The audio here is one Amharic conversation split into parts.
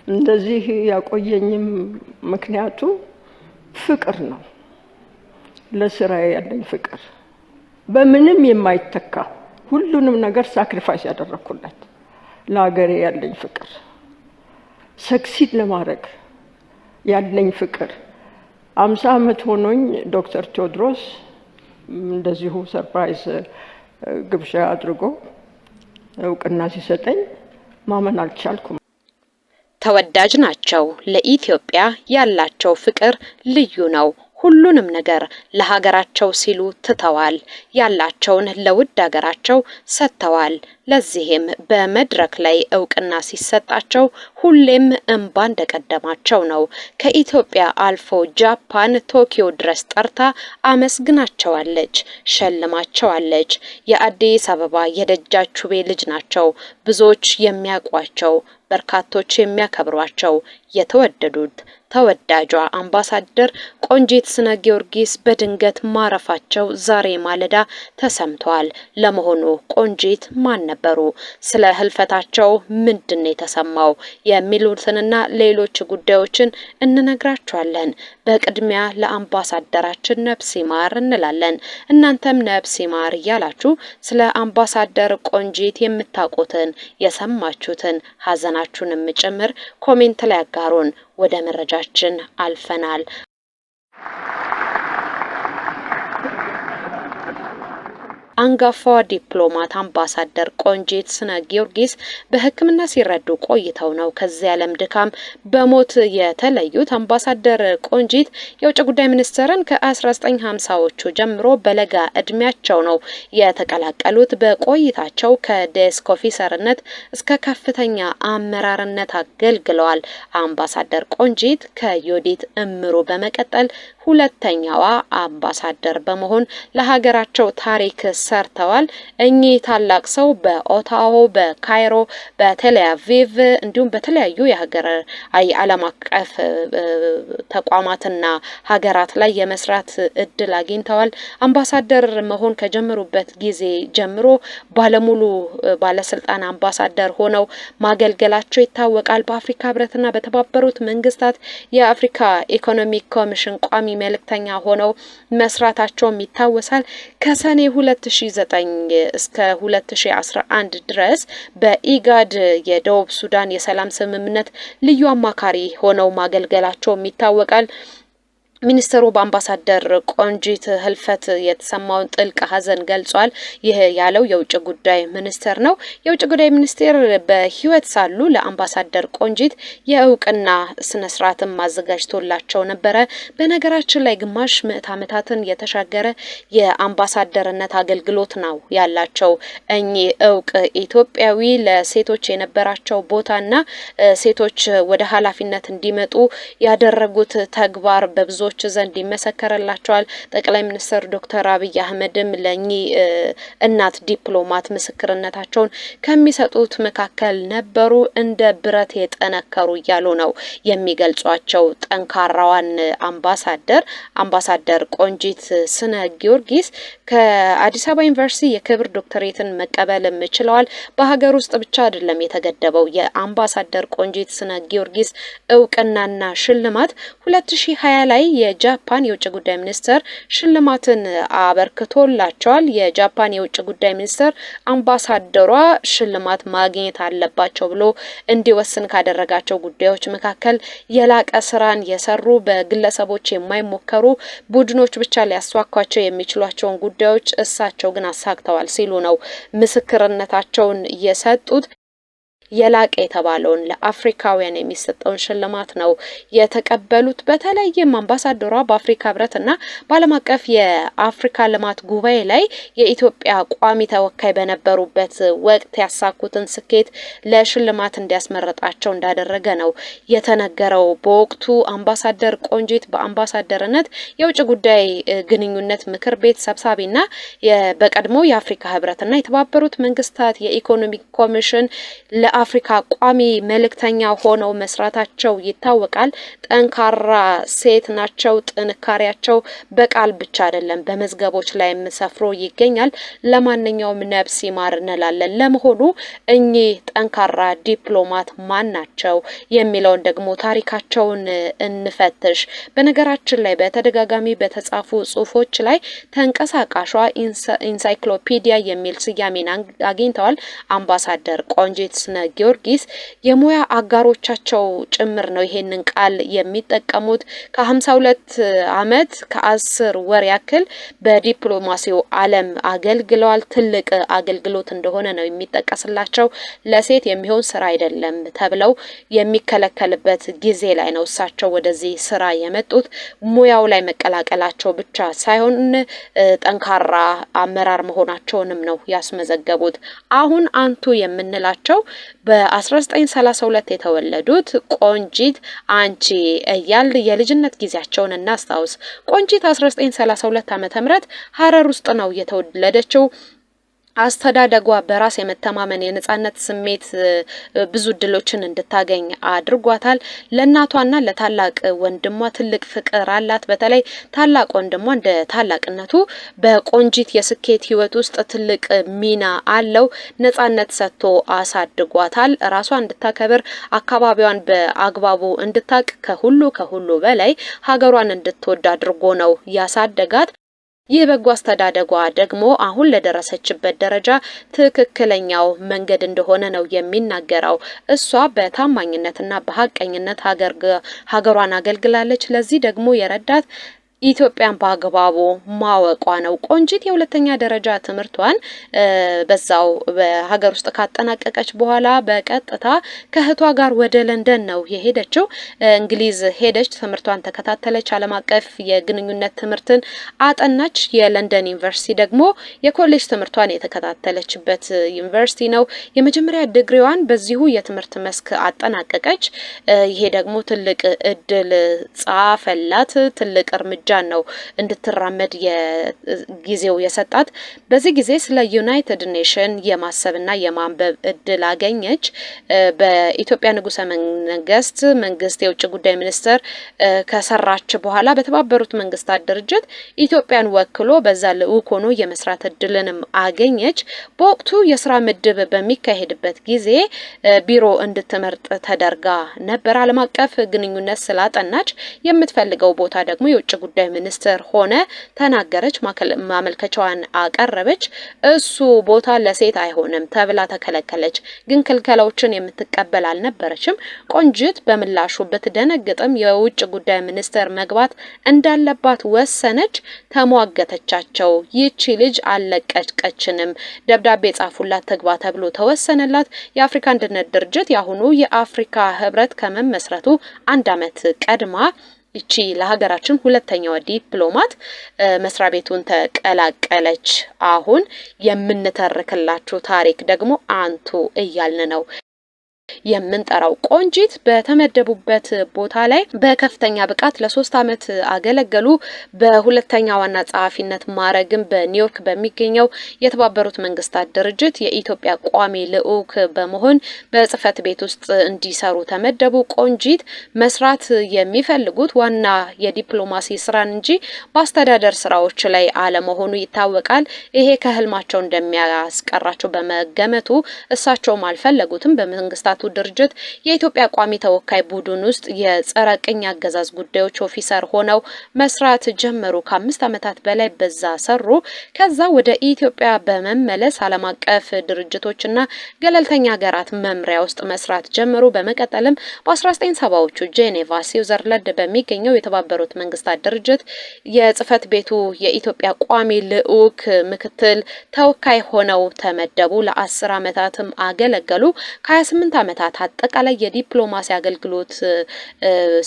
እንደዚህ ያቆየኝም ምክንያቱ ፍቅር ነው። ለስራዬ ያለኝ ፍቅር በምንም የማይተካ ሁሉንም ነገር ሳክሪፋይስ ያደረኩለት ለሀገሬ ያለኝ ፍቅር ሰክሲድ ለማድረግ ያለኝ ፍቅር 50 ዓመት ሆኖኝ ዶክተር ቴዎድሮስ እንደዚሁ ሰርፕራይዝ ግብዣ አድርጎ እውቅና ሲሰጠኝ ማመን አልቻልኩም። ተወዳጅ ናቸው። ለኢትዮጵያ ያላቸው ፍቅር ልዩ ነው። ሁሉንም ነገር ለሀገራቸው ሲሉ ትተዋል። ያላቸውን ለውድ ሀገራቸው ሰጥተዋል። ለዚህም በመድረክ ላይ እውቅና ሲሰጣቸው ሁሌም እንባ እንደቀደማቸው ነው። ከኢትዮጵያ አልፎ ጃፓን ቶኪዮ ድረስ ጠርታ አመስግናቸዋለች፣ ሸልማቸዋለች። የአዲስ አበባ የደጃችቤ ልጅ ናቸው። ብዙዎች የሚያውቋቸው፣ በርካቶች የሚያከብሯቸው የተወደዱት ተወዳጇ አምባሳደር ቆንጂት ስነ ጊዮርጊስ በድንገት ማረፋቸው ዛሬ ማለዳ ተሰምቷል። ለመሆኑ ቆንጂት ማን ነበሩ? ስለ ህልፈታቸው ምንድነው የተሰማው? የሚሉትንና ሌሎች ጉዳዮችን እንነግራችኋለን። በቅድሚያ ለአምባሳደራችን ነፍስ ይማር እንላለን። እናንተም ነፍስ ይማር እያላችሁ ስለ አምባሳደር ቆንጂት የምታውቁትን የሰማችሁትን ሀዘናችሁንም ጭምር ኮሜንት ላይ አጋሩን። ወደ መረጃችን አልፈናል። አንጋፋዋ ዲፕሎማት አምባሳደር ቆንጂት ስነ ጊዮርጊስ በሕክምና ሲረዱ ቆይተው ነው ከዚህ ዓለም ድካም በሞት የተለዩት። አምባሳደር ቆንጂት የውጭ ጉዳይ ሚኒስትርን ከ1950ዎቹ ጀምሮ በለጋ እድሜያቸው ነው የተቀላቀሉት። በቆይታቸው ከዴስክ ኦፊሰርነት እስከ ከፍተኛ አመራርነት አገልግለዋል። አምባሳደር ቆንጂት ከዮዲት እምሩ በመቀጠል ሁለተኛዋ አምባሳደር በመሆን ለሀገራቸው ታሪክ ሰርተዋል። እኚህ ታላቅ ሰው በኦታዎ፣ በካይሮ፣ በቴልአቪቭ እንዲሁም በተለያዩ የሀገር ዓለም አቀፍ ተቋማትና ሀገራት ላይ የመስራት እድል አግኝተዋል። አምባሳደር መሆን ከጀመሩበት ጊዜ ጀምሮ ባለሙሉ ባለስልጣን አምባሳደር ሆነው ማገልገላቸው ይታወቃል። በአፍሪካ ህብረትና በተባበሩት መንግስታት የአፍሪካ ኢኮኖሚክ ኮሚሽን ቋሚ መልእክተኛ ሆነው መስራታቸውም ይታወሳል። ከሰኔ 2009 እስከ 2011 ድረስ በኢጋድ የደቡብ ሱዳን የሰላም ስምምነት ልዩ አማካሪ ሆነው ማገልገላቸውም ይታወቃል። ሚኒስትሩ በአምባሳደር ቆንጂት ህልፈት የተሰማውን ጥልቅ ሀዘን ገልጿል። ይህ ያለው የውጭ ጉዳይ ሚኒስቴር ነው። የውጭ ጉዳይ ሚኒስቴር በህይወት ሳሉ ለአምባሳደር ቆንጂት የእውቅና ስነ ስርዓትን ማዘጋጅቶላቸው ነበረ። በነገራችን ላይ ግማሽ ምዕት ዓመታትን የተሻገረ የአምባሳደርነት አገልግሎት ነው ያላቸው እኚህ እውቅ ኢትዮጵያዊ። ለሴቶች የነበራቸው ቦታና ሴቶች ወደ ኃላፊነት እንዲመጡ ያደረጉት ተግባር በብዙ ዘንድ ይመሰከረላቸዋል። ጠቅላይ ሚኒስትር ዶክተር አብይ አህመድም ለኚህ እናት ዲፕሎማት ምስክርነታቸውን ከሚሰጡት መካከል ነበሩ። እንደ ብረት የጠነከሩ እያሉ ነው የሚገልጿቸው። ጠንካራዋን አምባሳደር ቆንጂት ስነ ጊዮርጊስ ከአዲስ አበባ ዩኒቨርሲቲ የክብር ዶክተሬትን መቀበልም ችለዋል። በሀገር ውስጥ ብቻ አይደለም የተገደበው የአምባሳደር ቆንጂት ስነ ጊዮርጊስ እውቅናና ሽልማት 2020 ላይ የጃፓን የውጭ ጉዳይ ሚኒስትር ሽልማትን አበርክቶላቸዋል። የጃፓን የውጭ ጉዳይ ሚኒስትር አምባሳደሯ ሽልማት ማግኘት አለባቸው ብሎ እንዲወስን ካደረጋቸው ጉዳዮች መካከል የላቀ ስራን የሰሩ በግለሰቦች የማይሞከሩ ቡድኖች ብቻ ሊያስዋኳቸው የሚችሏቸውን ጉዳዮች እሳቸው ግን አሳክተዋል ሲሉ ነው ምስክርነታቸውን የሰጡት። የላቀ የተባለውን ለአፍሪካውያን የሚሰጠውን ሽልማት ነው የተቀበሉት። በተለይም አምባሳደሯ በአፍሪካ ህብረትና በዓለም አቀፍ የአፍሪካ ልማት ጉባኤ ላይ የኢትዮጵያ ቋሚ ተወካይ በነበሩበት ወቅት ያሳኩትን ስኬት ለሽልማት እንዲያስመረጣቸው እንዳደረገ ነው የተነገረው። በወቅቱ አምባሳደር ቆንጂት በአምባሳደርነት የውጭ ጉዳይ ግንኙነት ምክር ቤት ሰብሳቢና በቀድሞ የአፍሪካ ህብረትና የተባበሩት መንግስታት የኢኮኖሚክ ኮሚሽን የአፍሪካ ቋሚ መልእክተኛ ሆነው መስራታቸው ይታወቃል። ጠንካራ ሴት ናቸው። ጥንካሬያቸው በቃል ብቻ አይደለም በመዝገቦች ላይም ሰፍሮ ይገኛል። ለማንኛውም ነፍስ ይማር እንላለን። ለመሆኑ እኚህ ጠንካራ ዲፕሎማት ማን ናቸው የሚለውን ደግሞ ታሪካቸውን እንፈትሽ። በነገራችን ላይ በተደጋጋሚ በተጻፉ ጽሁፎች ላይ ተንቀሳቃሿ ኢንሳይክሎፒዲያ የሚል ስያሜን አግኝተዋል። አምባሳደር ቆንጂት ስነ ጊዮርጊስ የሙያ አጋሮቻቸው ጭምር ነው ይሄንን ቃል የሚጠቀሙት። ከ52 ዓመት ከ10 ወር ያክል በዲፕሎማሲው ዓለም አገልግለዋል። ትልቅ አገልግሎት እንደሆነ ነው የሚጠቀስላቸው። ለሴት የሚሆን ስራ አይደለም ተብለው የሚከለከልበት ጊዜ ላይ ነው እሳቸው ወደዚህ ስራ የመጡት። ሙያው ላይ መቀላቀላቸው ብቻ ሳይሆን ጠንካራ አመራር መሆናቸውንም ነው ያስመዘገቡት። አሁን አንቱ የምንላቸው በ1932 የተወለዱት ቆንጂት አንቺ እያል የልጅነት ጊዜያቸውን እናስታውስ። ቆንጂት 1932 ዓ.ም ሀረር ውስጥ ነው የተወለደችው። አስተዳደጓ በራስ የመተማመን የነጻነት ስሜት ብዙ እድሎችን እንድታገኝ አድርጓታል። ለእናቷና ለታላቅ ወንድሟ ትልቅ ፍቅር አላት። በተለይ ታላቅ ወንድሟ እንደ ታላቅነቱ በቆንጂት የስኬት ህይወት ውስጥ ትልቅ ሚና አለው። ነጻነት ሰጥቶ አሳድጓታል። ራሷ እንድታከብር፣ አካባቢዋን በአግባቡ እንድታቅ፣ ከሁሉ በላይ ሀገሯን እንድትወድ አድርጎ ነው ያሳደጋት። ይህ በጎ አስተዳደጓ ደግሞ አሁን ለደረሰችበት ደረጃ ትክክለኛው መንገድ እንደሆነ ነው የሚናገረው። እሷ በታማኝነትና በሀቀኝነት ሀገሯን አገልግላለች። ለዚህ ደግሞ የረዳት ኢትዮጵያን በአግባቡ ማወቋ ነው። ቆንጂት የሁለተኛ ደረጃ ትምህርቷን በዛው በሀገር ውስጥ ካጠናቀቀች በኋላ በቀጥታ ከእህቷ ጋር ወደ ለንደን ነው የሄደችው። እንግሊዝ ሄደች፣ ትምህርቷን ተከታተለች። ዓለም አቀፍ የግንኙነት ትምህርትን አጠናች። የለንደን ዩኒቨርሲቲ ደግሞ የኮሌጅ ትምህርቷን የተከታተለችበት ዩኒቨርሲቲ ነው። የመጀመሪያ ዲግሪዋን በዚሁ የትምህርት መስክ አጠናቀቀች። ይሄ ደግሞ ትልቅ እድል ጻፈላት፣ ትልቅ እርምጃ ነው እንድትራመድ ጊዜው የሰጣት። በዚህ ጊዜ ስለ ዩናይትድ ኔሽን የማሰብና የማንበብ እድል አገኘች። በኢትዮጵያ ንጉሠ ነገስት መንግስት የውጭ ጉዳይ ሚኒስትር ከሰራች በኋላ በተባበሩት መንግስታት ድርጅት ኢትዮጵያን ወክሎ በዛ ልዑክ ሆኖ የመስራት እድልንም አገኘች። በወቅቱ የስራ ምድብ በሚካሄድበት ጊዜ ቢሮ እንድትመርጥ ተደርጋ ነበር። ዓለም አቀፍ ግንኙነት ስላጠናች የምትፈልገው ቦታ ደግሞ የውጭ ጉዳይ ሚኒስትር ሆነ ተናገረች። ማመልከቻዋን አቀረበች። እሱ ቦታ ለሴት አይሆንም ተብላ ተከለከለች። ግን ክልከላዎችን የምትቀበል አልነበረችም። ቆንጂት በምላሹ ብትደነግጥም የውጭ ጉዳይ ሚኒስትር መግባት እንዳለባት ወሰነች። ተሟገተቻቸው። ይቺ ልጅ አለቀቀችንም። ደብዳቤ ጻፉላት ትግባ ተብሎ ተወሰነላት። የአፍሪካ አንድነት ድርጅት ያሁኑ የአፍሪካ ህብረት ከመመስረቱ 1 ዓመት ቀድማ ይቺ ለሀገራችን ሁለተኛዋ ዲፕሎማት መስሪያ ቤቱን ተቀላቀለች። አሁን የምንተርክላችሁ ታሪክ ደግሞ አንቱ እያልን ነው የምንጠራው። ቆንጂት በተመደቡበት ቦታ ላይ በከፍተኛ ብቃት ለ3 ዓመት አገለገሉ። በሁለተኛ ዋና ጸሐፊነት ማዕረግም በኒውዮርክ በሚገኘው የተባበሩት መንግስታት ድርጅት የኢትዮጵያ ቋሚ ልዑክ በመሆን በጽህፈት ቤት ውስጥ እንዲሰሩ ተመደቡ። ቆንጂት መስራት የሚፈልጉት ዋና የዲፕሎማሲ ስራን እንጂ በአስተዳደር ስራዎች ላይ አለመሆኑ ይታወቃል። ይሄ ከህልማቸው እንደሚያስቀራቸው በመገመቱ እሳቸውም አልፈለጉትም። በመንግስታቱ ድርጅት የኢትዮጵያ ቋሚ ተወካይ ቡድን ውስጥ የጸረ ቅኝ አገዛዝ ጉዳዮች ኦፊሰር ሆነው መስራት ጀመሩ። ከ5 ዓመታት በላይ በዛ ሰሩ። ከዛ ወደ ኢትዮጵያ በመመለስ ዓለም አቀፍ ድርጅቶችና ገለልተኛ ሀገራት መምሪያ ውስጥ መስራት ጀመሩ። በመቀጠልም በ1970ዎቹ ጄኔቫ ስዊዘርላንድ በሚገኘው የተባበሩት መንግስታት ድርጅት የጽህፈት ቤቱ የኢትዮጵያ ቋሚ ልዑክ ምክትል ተወካይ ሆነው ተመደቡ። ለ10 ዓመታትም አገለገሉ። ከ28 ዓመታት አጠቃላይ የዲፕሎማሲ አገልግሎት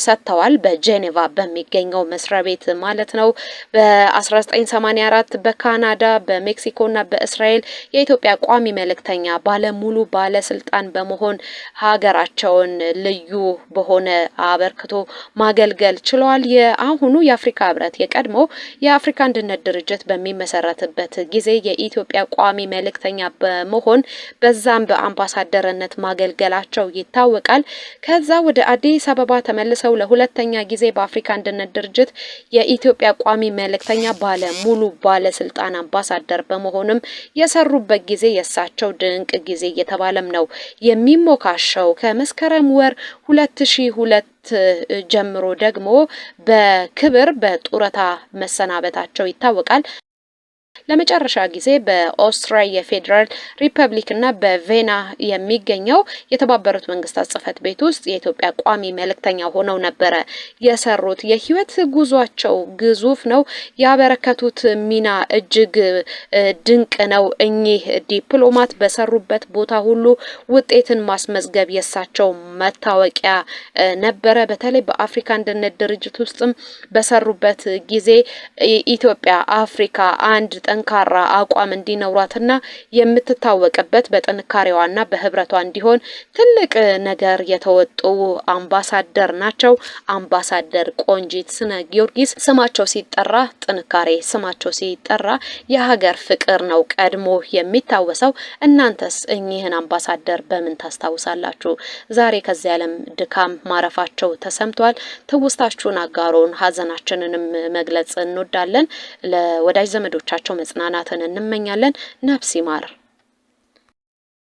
ሰጥተዋል። በጄኔቫ በሚገኘው መስሪያ ቤት ማለት ነው። በ1984 በካናዳ በሜክሲኮና በእስራኤል የኢትዮጵያ ቋሚ መልእክተኛ ባለሙሉ ባለስልጣን በመሆን ሀገራቸውን ልዩ በሆነ አበርክቶ ማገልገል ችለዋል። የአሁኑ የአፍሪካ ህብረት የቀድሞ የአፍሪካ አንድነት ድርጅት በሚመሰረትበት ጊዜ የኢትዮጵያ ቋሚ መልእክተኛ በመሆን በዛም በአምባሳደርነት ማገልገላቸው ይታወቃል። ከዛ ወደ አዲስ አበባ ተመልሰው ለሁለተኛ ጊዜ በአፍሪካ አንድነት ድርጅት የኢትዮጵያ ቋሚ መልእክተኛ ባለሙሉ ባለስልጣን አምባሳደር በመሆንም የሰሩበት ጊዜ የእሳቸው ድንቅ ጊዜ እየተባለም ነው የሚሞካሸው። ከመስከረም ወር 2002 ጀምሮ ደግሞ በክብር በጡረታ መሰናበታቸው ይታወቃል። ለመጨረሻ ጊዜ በኦስትሪያ የፌዴራል ሪፐብሊክ እና በቬና የሚገኘው የተባበሩት መንግስታት ጽህፈት ቤት ውስጥ የኢትዮጵያ ቋሚ መልእክተኛ ሆነው ነበረ የሰሩት። የህይወት ጉዟቸው ግዙፍ ነው። ያበረከቱት ሚና እጅግ ድንቅ ነው። እኚህ ዲፕሎማት በሰሩበት ቦታ ሁሉ ውጤትን ማስመዝገብ የሳቸው መታወቂያ ነበረ። በተለይ በአፍሪካ አንድነት ድርጅት ውስጥም በሰሩበት ጊዜ ኢትዮጵያ አፍሪካ አንድ ጠንካራ አቋም እንዲኖራትና የምትታወቅበት በጥንካሬዋና በህብረቷ እንዲሆን ትልቅ ነገር የተወጡ አምባሳደር ናቸው። አምባሳደር ቆንጂት ስነ ጊዮርጊስ ስማቸው ሲጠራ ጥንካሬ፣ ስማቸው ሲጠራ የሀገር ፍቅር ነው ቀድሞ የሚታወሰው። እናንተስ እኚህን አምባሳደር በምን ታስታውሳላችሁ? ዛሬ ከዚህ ዓለም ድካም ማረፋቸው ተሰምቷል። ትውስታችሁን አጋሩን፣ ሀዘናችንንም መግለጽ እንወዳለን። ለወዳጅ ዘመዶቻቸው መጽናናትን እንመኛለን። ነፍስ ይማር።